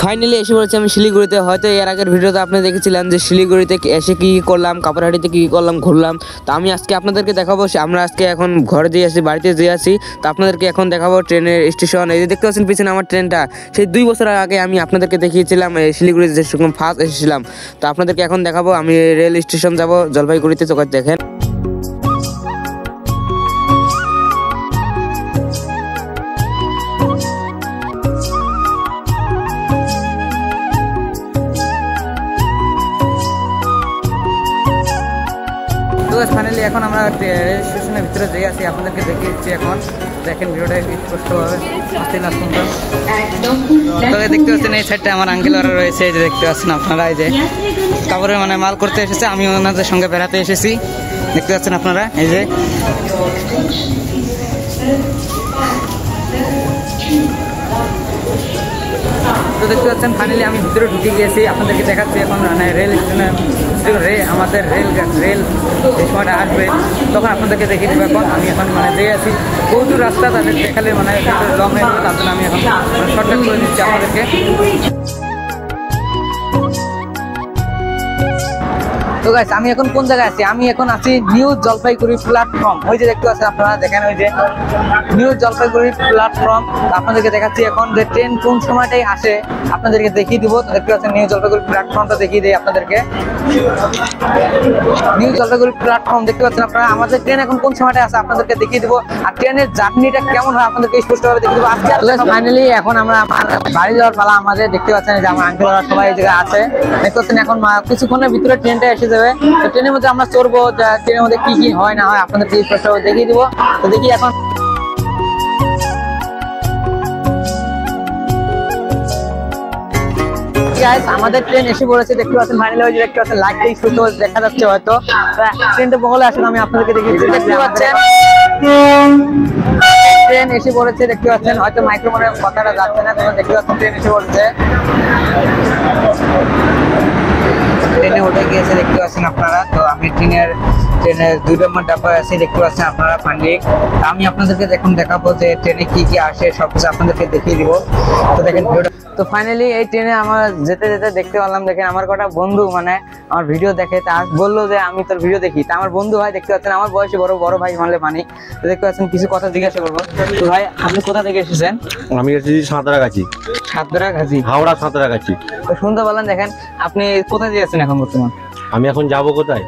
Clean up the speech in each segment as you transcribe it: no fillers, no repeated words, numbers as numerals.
Finally এসে পড়েছি আমি শিলিগুড়িতে। হয়তো এর আগের ভিডিওতে আপনি দেখেছিলাম যে শিলিগুড়িতে এসে কী করলাম, কাপড়হাটিতে কী করলাম, ঘুরলাম। তো আমি আজকে আপনাদেরকে দেখাবো। আমরা আজকে এখন ঘরে যেয়ে আসি, বাড়িতে যেয়ে আসি। তো আপনাদেরকে এখন দেখাবো ট্রেনের স্টেশন। এই যে দেখতে পাচ্ছেন পিছনে আমার ট্রেনটা, সেই 2 বছর আগে আমি আপনাদেরকে দেখিয়েছিলাম শিলিগুড়িতে যে ফার্স্ট এসেছিলাম। তো আপনাদেরকে এখন দেখাবো আমি রেল স্টেশন যাব জলপাইগুড়িতে। চোখ দেখেন। ফাইনালি এখন আমরা রেল স্টেশনের ভিতরে যেয়ে আছি, আপনাদেরকে দেখিয়ে দিচ্ছি। এখন দেখেন ভিডিওটা স্পষ্টভাবে দেখতে পাচ্ছেন। এই সাইডটা আমার আঙ্কেলরা রয়েছে, এই যে দেখতে পাচ্ছেন আপনারা। এই যে কাপড়ের মাল করতে এসেছে, আমি ওনাদের সঙ্গে বেড়াতে এসেছি, দেখতে পাচ্ছেন আপনারা। এই যে তো দেখতে পাচ্ছেন ফাইনালি আমি ভিতরে ঢুকে গিয়েছি, আপনাদেরকে দেখাচ্ছি। এখন রেল স্টেশনে আমাদের রেল এই সময়টা আসবে, তখন আপনাদেরকে দেখিয়ে দেবো। আমি এখন যেয়ে আছি, বহুদূর রাস্তা তাদের দেখালে লং হয়ে যাবে, তার জন্য আমি এখন শর্টকাট করে দিচ্ছি আপনাদেরকে। তো গাইস, আমি এখন কোন জায়গায় আছি? আমি এখন আছি নিউ জলপাইগুড়ি প্ল্যাটফর্ম। ওই যে দেখতে পাচ্ছেন আপনারা, দেখেন ওই যে নিউ জলপাইগুড়ি প্ল্যাটফর্ম। আপনাদেরকে দেখাচ্ছি এখন যে ট্রেন কোন সময়টাই আসে, আপনাদেরকে দেখিয়ে দিব। তো দেখতে পাচ্ছেন নিউ জলপাইগুড়ি প্ল্যাটফর্মটা দেখিয়ে দিই আপনাদেরকে। নিউ জলপাইগুড়ি প্ল্যাটফর্ম দেখতে পাচ্ছেন আপনারা। আমাদের ট্রেন এখন কোন সময়টায় আসে আপনাদেরকে দেখিয়ে দিব, আর ট্রেনের জার্নিটা কেমন হয় আপনাদেরকে স্পষ্টভাবে দেখিয়ে দিব আজকে। ফাইনালি এখন আমরা বাড়ি যাওয়ার পালা আমাদের। দেখতে পাচ্ছেন যে আমার আঙ্কেলরা সবাই এই জায়গায় আছে, দেখতে পাচ্ছেন। এখন কিছুক্ষণের ভিতরে ট্রেনটা এসে যাবে। তো ট্রেনের মধ্যে আমরা চড়বো, ট্রেনের মধ্যে কি কি হয় না হয় আপনাদেরকে স্পষ্টভাবে দেখিয়ে দিব। তো দেখি এখন আমাদের ট্রেন এসে পড়েছে, দেখতে পাচ্ছেন। ফাইনালি ওই যে দেখতে পাচ্ছেন, লাইটটা স্পষ্ট দেখা যাচ্ছে হয়তো। ট্রেনটা বগলে আসলে আমি আপনাদেরকে দেখিয়েছি, দেখতে পাচ্ছেন ট্রেন এসে পড়েছে, দেখতে পাচ্ছেন। হয়তো মাইক্রোফোনে কথাটা যাচ্ছে না, তোমরা দেখতে পাচ্ছেন ট্রেন এসে পড়েছে। ট্রেনে উঠে গিয়েছে, দেখতে পাচ্ছেন আপনারা। তো আমি ট্রেনের 2 নম্বর ডাব্বায় আছি, দেখতে পাচ্ছেন আপনারা ফাইনালি। আমি আপনাদেরকে এখন দেখাবো যে ট্রেনে কি কি আসে, সবকিছু আপনাদেরকে দেখিয়ে দিব। তো দেখেন তো ফাইনালি এই ট্রেনে আমার যেতে যেতে দেখতে পারলাম, দেখেন আমার কটা বন্ধু আমার ভিডিও দেখে, তা বললো যে আমি তোর ভিডিও দেখি। তা আমার বন্ধু হয়, দেখতে পাচ্ছেন আমার বয়সে বড় ভাই মানিক। তো দেখতে পাচ্ছেন কিছু কথা জিজ্ঞাসা করবো। তো ভাই, আপনি কোথা থেকে এসেছেন? আমি এসেছি সাঁতরাগাছি, হাওড়া সাঁতরাগাছি। তো শুনতে পারলেন। দেখেন আপনি কোথায় যাচ্ছেন এখন বর্তমান? আমি এখন যাব কোথায়?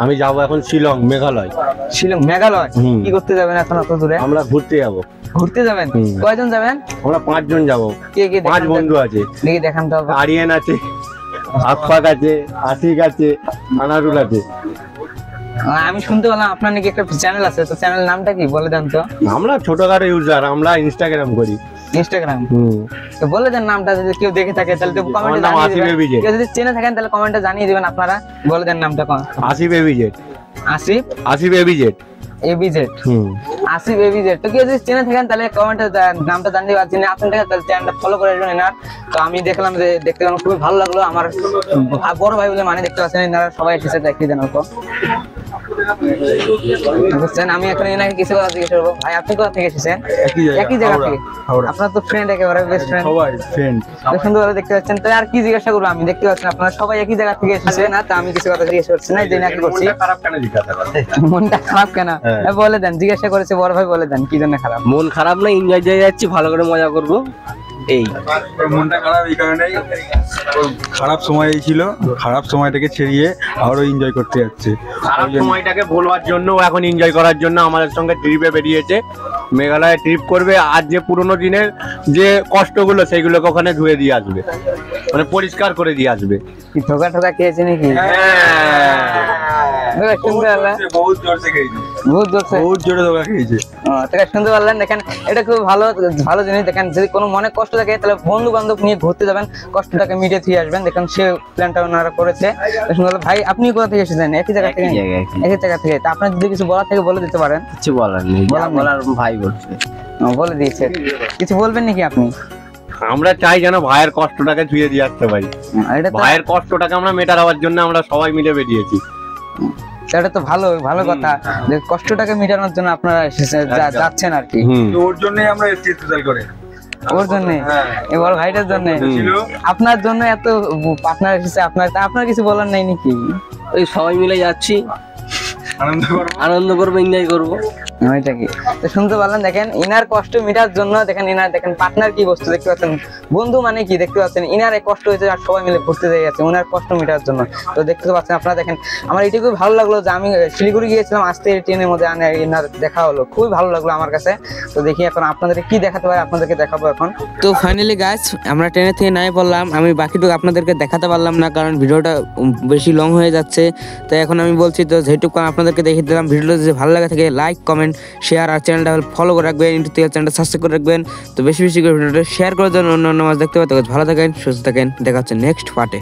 আমি যাব এখন শিলং, মেঘালয়। শিলং, মেঘালয় কি করতে যাবেন এখন অত দূরে? আমরা ঘুরতে যাব। ঘুরতে যাবেন? কয়জন যাবেন? আমরা 5 জন যাব। কে কে? 5 বন্ধু আছে। দেখি দেখান তো। আরিয়ান আছে, আফাক আছে, আশিক আছে, আনারুল আছে। আমি শুনতে পেলাম আপনার নাকি একটা চ্যানেল আছে, তো চ্যানেল নামটা কি বলে দেন তো? আমরা ছোটখাটো ইউজার, আমরা ইনস্টাগ্রাম করি। ইনস্টাগ্রাম? তো বলে দেন নামটা, যদি কেউ দেখে থাকে তাহলে তো কমেন্টে জানিয়ে দিবেন। কেউ যদি চেনে থাকেন তাহলে কমেন্টে জানিয়ে দিবেন আপনারা। বলে দেন নামটা। আসিফ এবিজেড। আসিফ এবিজেড। আসিফ এবিজেড। তো কেউ যদি চেনে থাকেন তাহলে কমেন্টে নামটা জানিয়ে দিবেন। যিনি আসেন থাকেন তাহলে চ্যানেলটা ফলো করে রাখবেন এনার। তো আমি দেখলাম যে দেখতে খুবই ভালো লাগলো। আমার বড় ভাই বলে দেখতে পাচ্ছেন, এনারা সবাই এসেছে, দেখিয়ে দেন অল্প। বুঝছেন? আমি এখন এনাকে কিছু কথা জিজ্ঞেস করবো। ভাই, আপনি কোথা থেকে এসেছেন? একই জায়গা থেকে? আপনার তো ফ্রেন্ড, একেবারে বেস্ট ফ্রেন্ড। সবাই ফ্রেন্ড। সুন্দর দেখতে পাচ্ছেন। তো আর কি জিজ্ঞাসা করবো আমি? দেখতে পাচ্ছেন আপনারা সবাই একই জায়গা থেকে এসেছে না, তো আমি কিছু কথা জিজ্ঞেস করছি না, যে নাকি করছি। মনটা খারাপ কেন? বলে দেন, জিজ্ঞাসা করেছে বড় ভাই, বলে দেন কি জন্য খারাপ? মন খারাপ না, এনজয় দিয়ে যাচ্ছি, ভালো করে মজা করবো। এই মনটা খারাপ এই কারণে, খারাপ সময় ছিল, খারাপ সময়টাকে ছেড়িয়ে আরো এনজয় করতে যাচ্ছে। খারাপ সময়টাকে ভোলবার জন্য, এখন এনজয় করার জন্য আমাদের সঙ্গে ট্রিপে বেরিয়েছে। মেঘালয়ে ট্রিপ করবে, আর যে পুরোনো দিনের যে কষ্টগুলো সেইগুলোকে ওখানে ধুয়ে দিয়ে আসবে, পরিষ্কার করে দিয়ে আসবে। কি ঠোকা খেয়েছে নাকি? বহুত জোরে ধোকা খেয়েছে। শুনতে পারলেন। দেখেন এটা খুব ভালো জিনিস। দেখেন যদি কোনো মনে কষ্ট থাকে তাহলে বন্ধু বান্ধব নিয়ে ঘুরতে যাবেন, কষ্টটাকে মিটিয়ে দিয়ে আসবেন। দেখেন সে প্ল্যানটা ওনারা করেছে। ভাই, আপনি কোথা থেকে এসেছেন? একই জায়গা থেকে? একই জায়গা থেকে। তা আপনার যদি কিছু বলার থেকে বলে দিতে পারেন। কিছু বলার নেই, বলার ভাই বলছে, বলে দিয়েছে। কিছু বলবেন নাকি আপনি? আমরা চাই যেন ভাইয়ের কষ্টটাকে ধুয়ে দিয়ে আসতে পারি। ভাইয়ের কষ্টটাকে আমরা মেটাবার জন্য আমরা সবাই মিলে বেরিয়েছি। সেটা তো ভালো কথা, যে কষ্টটাকে মেটানোর জন্য আপনারা যাচ্ছেন আর কি। ওর জন্যই আমরা এসেছি স্পেশাল করে। ওর জন্য এই বড় ভাইটার জন্য আপনার জন্য এত পার্টনার এসেছে আপনার কিছু বলার নাই নাকি? ওই সবাই মিলে যাচ্ছি, আনন্দ করবো। আনন্দ করবো, এনজয় করবো। ওইটা কি তো শুনতে পারলেন, দেখেন ইনার কষ্ট মেটার জন্য, দেখেন ইনার দেখেন পার্টনার কি বস্তু দেখতে পাচ্ছেন, বন্ধু মানে কি দেখতে পাচ্ছেন, ইনার এই কষ্ট হয়েছে আর সবাই মিলে ঘুরতে যাই যাচ্ছে ওনার কষ্ট মেটার জন্য। তো দেখতে পাচ্ছেন আপনারা, দেখেন আমার এটুকুই ভালো লাগলো যে আমি শিলিগুড়ি গিয়েছিলাম, আসতে ট্রেনের মধ্যে ইনার দেখা হলো, খুবই ভালো লাগলো আমার কাছে। তো দেখি এখন আপনাদেরকে কি দেখাতে পারে, আপনাদেরকে দেখাবো এখন। তো ফাইনালি গাইস আমরা ট্রেনের থেকে নাই পড়লাম, আমি বাকিটুকু আপনাদেরকে দেখাতে পারলাম না কারণ ভিডিওটা বেশি লং হয়ে যাচ্ছে। তো এখন আমি বলছি, তো যেটুকু আপনাদেরকে দেখিয়ে দিলাম, ভিডিওটা যদি ভালো লাগে থাকে লাইক কমেন্ট শেয়ার আর চ্যানেলটা ফলো করে রাখবেন, ইউটিউব থেকে চ্যানেলটা সাবস্ক্রাইব করে রাখবেন। তো বেশি বেশি করে ভিডিওটা শেয়ার করে দেন, অন্য মাছ দেখতে পাতে। ভালো থাকেন, সুস্থ থাকেন, দেখা হচ্ছে নেক্সট পার্টে।